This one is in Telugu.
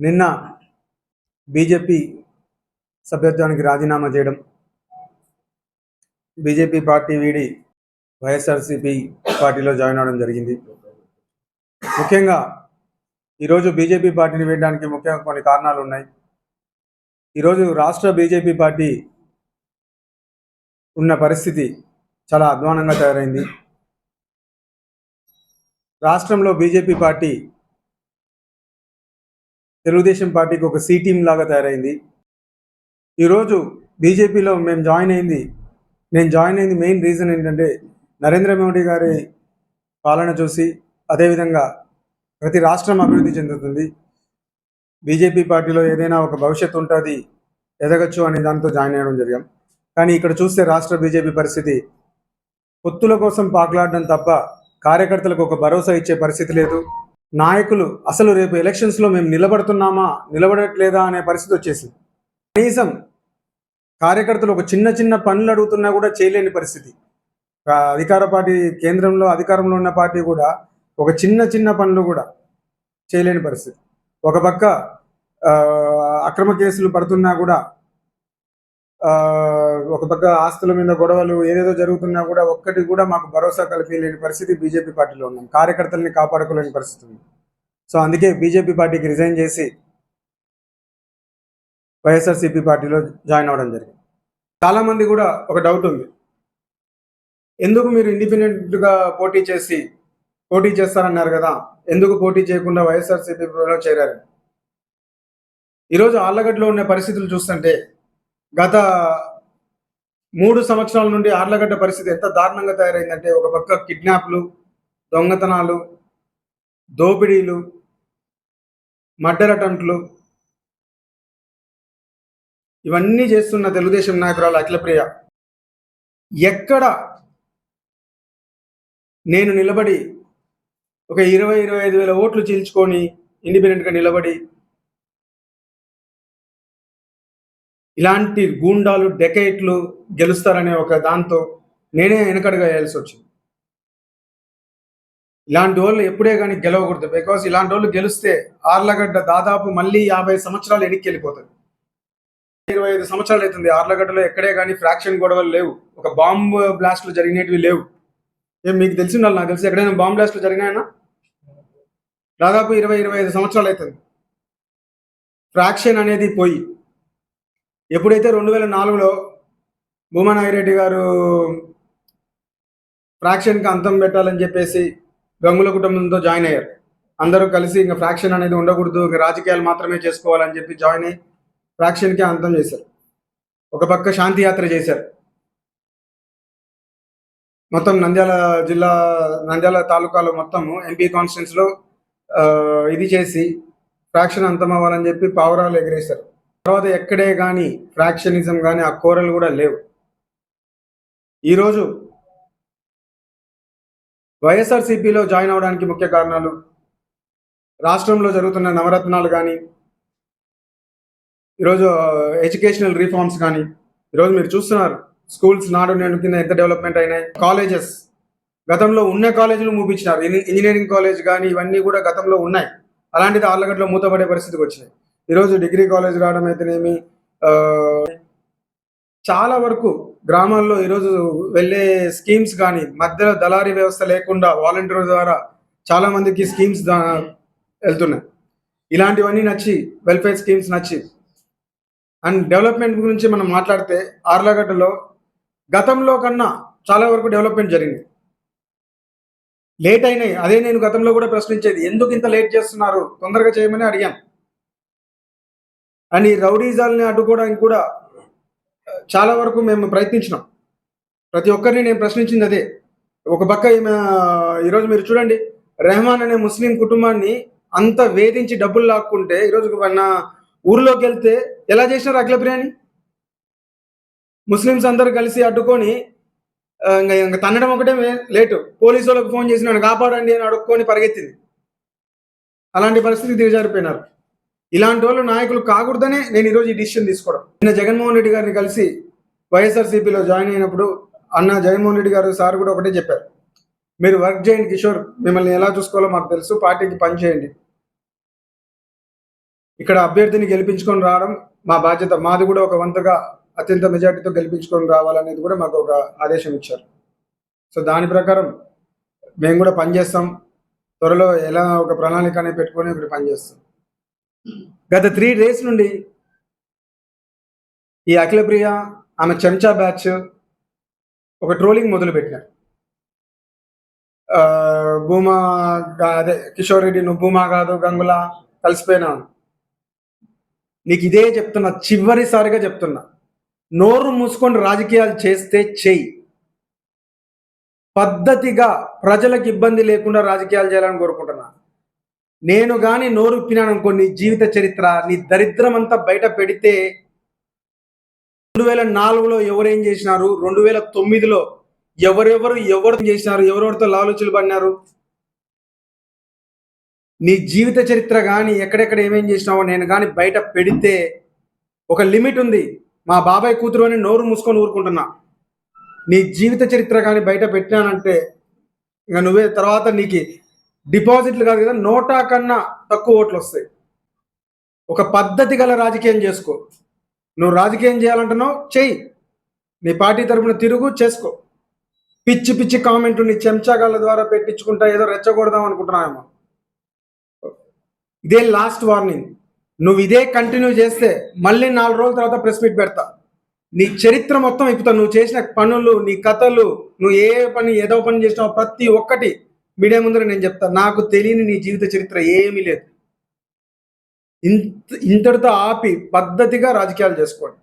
నిన్న బీజేపీ సభ్యత్వానికి రాజీనామా చేయడం, బీజేపీ పార్టీ వీడి వైఎస్ఆర్సీపీ పార్టీలో జాయిన్ అవడం జరిగింది. ముఖ్యంగా ఈరోజు బీజేపీ పార్టీని వీడడానికి ముఖ్యంగా కొన్ని కారణాలు ఉన్నాయి. ఈరోజు రాష్ట్ర బీజేపీ పార్టీ ఉన్న పరిస్థితి చాలా అధ్వానంగా తయారైంది. రాష్ట్రంలో బీజేపీ పార్టీ తెలుగుదేశం పార్టీకి ఒక సి టీం లాగా తయారైంది. ఈరోజు బీజేపీలో నేను జాయిన్ అయింది మెయిన్ రీజన్ ఏంటంటే నరేంద్ర మోడీ గారి పాలన చూసి, అదేవిధంగా ప్రతి రాష్ట్రం అభివృద్ధి చెందుతుంది, బీజేపీ పార్టీలో ఏదైనా ఒక భవిష్యత్తు ఉంటుంది, ఎదగచ్చు అనే దాంతో జాయిన్ అయ్యడం జరిగాం. కానీ ఇక్కడ చూస్తే రాష్ట్ర బీజేపీ పరిస్థితి పొత్తుల కోసం పాకులాడడం తప్ప కార్యకర్తలకు ఒక భరోసా ఇచ్చే పరిస్థితి లేదు. నాయకులు అసలు రేపు ఎలక్షన్స్లో మేము నిలబడుతున్నామా నిలబడట్లేదా అనే పరిస్థితి వచ్చేసింది. కనీసం కార్యకర్తలు ఒక చిన్న పనులు అడుగుతున్నా కూడా చేయలేని పరిస్థితి. అధికార పార్టీ కేంద్రంలో అధికారంలో ఉన్న పార్టీ కూడా ఒక చిన్న పనులు కూడా చేయలేని పరిస్థితి. ఒక పక్క అక్రమ కేసులు పడుతున్నా కూడా, ఒక పక్క ఆస్తుల మీద గొడవలు ఏదేదో జరుగుతున్నా కూడా ఒక్కటి కూడా మాకు భరోసా కల్పించలేని పరిస్థితి బీజేపీ పార్టీలో ఉన్నాం. కార్యకర్తల్ని కాపాడుకోలేని పరిస్థితి ఉంది. సో అందుకే బీజేపీ పార్టీకి రిజైన్ చేసి వైఎస్ఆర్సీపీ పార్టీలో జాయిన్ అవ్వడం జరిగింది. చాలామంది కూడా ఒక డౌట్ ఉంది, ఎందుకు మీరు ఇండిపెండెంట్గా పోటీ చేస్తారన్నారు కదా, ఎందుకు పోటీ చేయకుండా వైఎస్ఆర్సీపీలో చేరారు? ఈరోజు ఆళ్లగడ్డలో ఉన్న పరిస్థితులు చూస్తుంటే గత 3 సంవత్సరాల నుండి ఆర్లగడ్డ పరిస్థితి ఎంత దారుణంగా తయారైందంటే, ఒక పక్క కిడ్నాప్లు, దొంగతనాలు, దోపిడీలు, మర్డర్ అటెంప్ట్లు, ఇవన్నీ చేస్తున్న తెలుగుదేశం నాయకురాలు అఖిలప్రియ ఎక్కడ నేను నిలబడి ఒక 20-25 వేల ఓట్లు చీల్చుకొని ఇండిపెండెంట్గా నిలబడి ఇలాంటి గూండాలు డెకైట్లు గెలుస్తారనే ఒక దాంతో నేనే వెనకడుగా వేయాల్సి వచ్చింది. ఇలాంటి వాళ్ళు ఎప్పుడే కానీ గెలవకూడదు. బికాస్ ఇలాంటి వాళ్ళు గెలిస్తే ఆర్లగడ్డ దాదాపు మళ్ళీ 50 సంవత్సరాలు వెనక్కి వెళ్ళిపోతుంది. 25 సంవత్సరాలు అవుతుంది ఆర్లగడ్డలో ఎక్కడే కానీ ఫ్రాక్షన్ గొడవలు లేవు, ఒక బాంబు బ్లాస్ట్లు జరిగినవి లేవు. మీకు తెలిసి ఉండాలి, నాకు తెలిసి ఎక్కడైనా బాంబు బ్లాస్ట్లు జరిగినాయన్నా దాదాపు 20-25 సంవత్సరాలు అవుతుంది. ఫ్రాక్షన్ అనేది పోయి ఎప్పుడైతే 2004లో భూమా నాగిరెడ్డి గారు ఫ్రాక్షన్కి అంతం పెట్టాలని చెప్పేసి గంగుల కుటుంబంతో జాయిన్ అయ్యారు. అందరూ కలిసి ఇంకా ఫ్రాక్షన్ అనేది ఉండకూడదు, ఇంకా రాజకీయాలు మాత్రమే చేసుకోవాలని చెప్పి జాయిన్ అయ్యి ఫ్రాక్షన్కి అంతం చేశారు. ఒక పక్క శాంతి యాత్ర చేశారు. మొత్తం నంద్యాల తాలూకాలో మొత్తము ఎంపీ కాన్స్టిట్యున్సీలో ఇది చేసి ఫ్రాక్షన్ అంతం అవ్వాలని చెప్పి పావురాలు ఎగిరేశారు. తర్వాత ఎక్కడే కానీ ఫ్రాక్షనిజం కానీ ఆ కోరలు కూడా లేవు. ఈరోజు వైఎస్ఆర్సీపీలో జాయిన్ అవడానికి ముఖ్య కారణాలు రాష్ట్రంలో జరుగుతున్న నవరత్నాలు కానీ, ఈరోజు ఎడ్యుకేషనల్ రిఫార్మ్స్ కానీ, ఈరోజు మీరు చూస్తున్నారు స్కూల్స్ నాడు నేడు కింద ఎంత డెవలప్మెంట్ అయినాయి. కాలేజెస్ గతంలో ఉన్న కాలేజీలు మూపించినారు. ఇంజనీరింగ్ కాలేజ్ కానీ ఇవన్నీ కూడా గతంలో ఉన్నాయి, అలాంటిది ఆర్లగడ్డలో మూతపడే పరిస్థితికి వచ్చినాయి. ఈరోజు డిగ్రీ కాలేజ్ రావడం అయితేనేమి, చాలా వరకు గ్రామాల్లో ఈరోజు వెళ్ళే స్కీమ్స్ కానీ మధ్యలో దళారీ వ్యవస్థ లేకుండా వాలంటీర్ ద్వారా చాలా మందికి స్కీమ్స్ వెళ్తున్నాయి. ఇలాంటివన్నీ నచ్చి, వెల్ఫేర్ స్కీమ్స్ నచ్చి అండ్ డెవలప్మెంట్ గురించి మనం మాట్లాడితే ఆర్లగడ్డలో గతంలో కన్నా చాలా వరకు డెవలప్మెంట్ జరిగింది. లేట్ అయినాయి, అదే నేను గతంలో కూడా ప్రశ్నించేది, ఎందుకు ఇంత లేట్ చేస్తున్నారు, తొందరగా చేయమని అడిగాను. అండ్ ఈ రౌడీజాల్ని అడ్డుకోవడానికి కూడా చాలా వరకు మేము ప్రయత్నించినాం. ప్రతి ఒక్కరిని నేను ప్రశ్నించింది అదే. ఒక పక్క ఈరోజు మీరు చూడండి, రెహమాన్ అనే ముస్లిం కుటుంబాన్ని అంత వేధించి డబ్బులు లాక్కుంటే ఈరోజు మన ఊర్లోకి వెళ్తే ఎలా చేసినారు అఖిలప్రియని? ముస్లిమ్స్ అందరూ కలిసి అడ్డుకొని ఇంకా తన్నడం ఒకటే లేటు. పోలీసు వాళ్ళకి ఫోన్ చేసి నన్ను కాపాడండి అని అడుక్కొని పరిగెత్తింది. అలాంటి పరిస్థితికి దిగజారిపోయినారు. ఇలాంటి వాళ్ళు నాయకులు కాకూడదనే నేను ఈరోజు ఈ డిసిషన్ తీసుకోవడం. నిన్న జగన్మోహన్ రెడ్డి గారిని కలిసి వైఎస్ఆర్సీపీలో జాయిన్ అయినప్పుడు జగన్మోహన్ రెడ్డి గారు సార్ కూడా ఒకటే చెప్పారు, మీరు వర్క్ చేయండి కిషోర్, మిమ్మల్ని ఎలా చూసుకోవాలో మాకు తెలుసు, పార్టీకి పని చేయండి. ఇక్కడ అభ్యర్థిని గెలిపించుకొని రావడం మా బాధ్యత. మాది కూడా ఒక వంతుగా అత్యంత మెజార్టీతో గెలిపించుకొని రావాలనేది కూడా మాకు ఒక ఆదేశం ఇచ్చారు. సో దాని ప్రకారం మేము కూడా పనిచేస్తాం. త్వరలో ఎలా ఒక ప్రణాళిక అనేది పెట్టుకొని ఒకటి పనిచేస్తాం. గత 3 days నుండి ఈ అఖిలప్రియ ఆమె చెంచా బ్యాచ్ ఒక ట్రోలింగ్ మొదలుపెట్టినారు. భూమా అదే కిషోర్ రెడ్డి, నువ్వు భూమా కాదు గంగుల కలిసిపోయినావు. నీకు ఇదే చెప్తున్నా, చివరిసారిగా చెప్తున్నా, నోరు మూసుకొని రాజకీయాలు చేస్తే చెయ్యి. పద్ధతిగా ప్రజలకు ఇబ్బంది లేకుండా రాజకీయాలు చేయాలని కోరుకుంటున్నా. నేను కానీ నోరు ఇప్పినాను అనుకో, నీ జీవిత చరిత్ర, నీ దరిద్రం అంతా బయట పెడితే 2004లో ఎవరేం చేసినారు, 2009లో ఎవరు చేసినారు, ఎవరెవరితో లాలుచులు పడినారు, నీ జీవిత చరిత్ర కానీ ఎక్కడెక్కడ ఏమేం చేసినావో నేను కానీ బయట పెడితే, ఒక లిమిట్ ఉంది. మా బాబాయ్ కూతురు అని నోరు మూసుకొని ఊరుకుంటున్నా. నీ జీవిత చరిత్ర కానీ బయట పెట్టినానంటే ఇక నువ్వే తర్వాత నీకు డిపాజిట్లు కాదు కదా, నోటా కన్నా తక్కువ ఓట్లు వస్తాయి. ఒక పద్ధతి గల రాజకీయం చేసుకో. నువ్వు రాజకీయం చేయాలంటున్నావు, చెయ్యి. నీ పార్టీ తరఫున తిరుగు, చేసుకో. పిచ్చి పిచ్చి కామెంట్ నీ చెంచాగాళ్ళ ద్వారా పెట్టించుకుంటా ఏదో రెచ్చగొడదాం అనుకుంటున్నావేమో. ఇదే లాస్ట్ వార్నింగ్. నువ్వు ఇదే కంటిన్యూ చేస్తే మళ్ళీ 4 రోజుల తర్వాత ప్రెస్ మీట్ పెడతా. నీ చరిత్ర మొత్తం ఇప్పుతావు. నువ్వు చేసిన పనులు, నీ కథలు, నువ్వు ఏదో పని చేసినావు ప్రతి ఒక్కటి మీడియా ముందర నేను చెప్తా. నాకు తెలియని నీ జీవిత చరిత్ర ఏమీ లేదు. ఇంతటితో ఆపి పద్ధతిగా రాజకీయాలు చేసుకోండి.